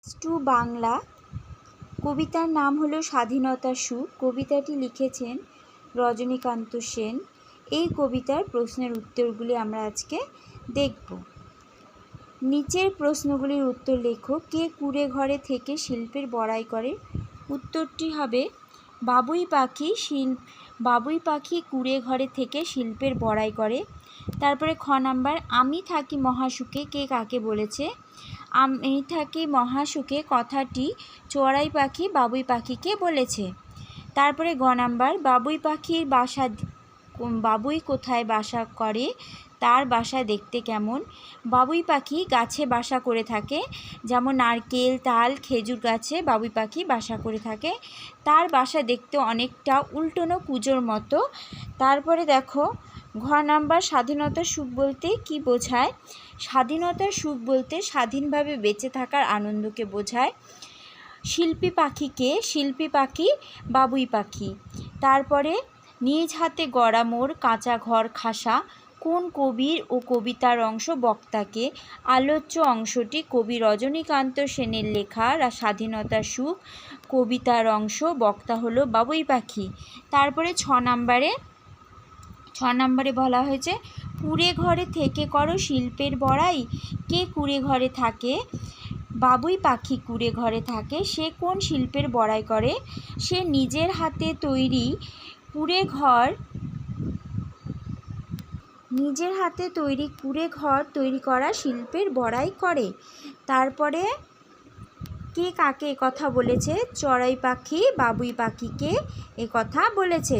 Two Bangla. কবিতার নাম হলো স্বাধীনতার সুখ। কবিতাটি লিখেছেন রজনীকান্ত সেন। এই কবিতার প্রশ্নের উত্তরগুলি আমরা আজকে দেখব। নিচের প্রশ্নগুলির উত্তর লেখো। কে কুঁড়ে ঘরে থেকে শিল্পের বড়াই করে? উত্তরটি হবে বাবুই পাখি কুঁড়ে ঘরে থেকে শিল্পের বড়াই করে। তারপরে খ নাম্বার, আমি থাকি মহাসুখে, কে কাকে বলেছে? আমি থাকি মহাসুখে কথাটি চড়াই পাখি বাবুই পাখিকে বলেছে। তারপরে গ নাম্বার, বাবুই কোথায় বাসা করে, তার বাসা দেখতে কেমন? বাবুই পাখি গাছে বাসা করে থাকে, যেমন নারকেল, তাল, খেজুর গাছে বাবুই পাখি বাসা করে থাকে। তার বাসা দেখতে অনেকটা উল্টোনো কুঁজোর মতো। তারপরে দেখো ঘ নাম্বার, স্বাধীনতার সুখ বলতে কি বোঝায়? স্বাধীনতার সুখ বলতে স্বাধীনভাবে বেঁচে থাকার আনন্দকে বোঝায়। শিল্পী পাখি বাবুই পাখি। তারপরে নিজ হাতে গড়া মোর কাঁচা ঘর খাসা, কোন কবির ও কবিতার অংশ বক্তাকে? আলোচ্য অংশটি কবি রজনীকান্ত সেনের লেখা স্বাধীনতার সুখ, কবিতার অংশ, বক্তা হলো বাবুই পাখি। তারপরে ছ নম্বরে বলা হয়েছে, কুঁড়ে ঘরে থেকে করো শিল্পের বড়াই। কে কুঁড়ে ঘরে থাকে? বাবুই পাখি কুঁড়ে ঘরে থাকে। সে কোন শিল্পের বড়াই করে? সে নিজের হাতে তৈরি কুঁড়ে ঘর তৈরি করা শিল্পের বড়াই করে। তারপরে কে কাকে কথা বলেছে? চড়াই পাখি বাবুই পাখিকে কথা বলেছে।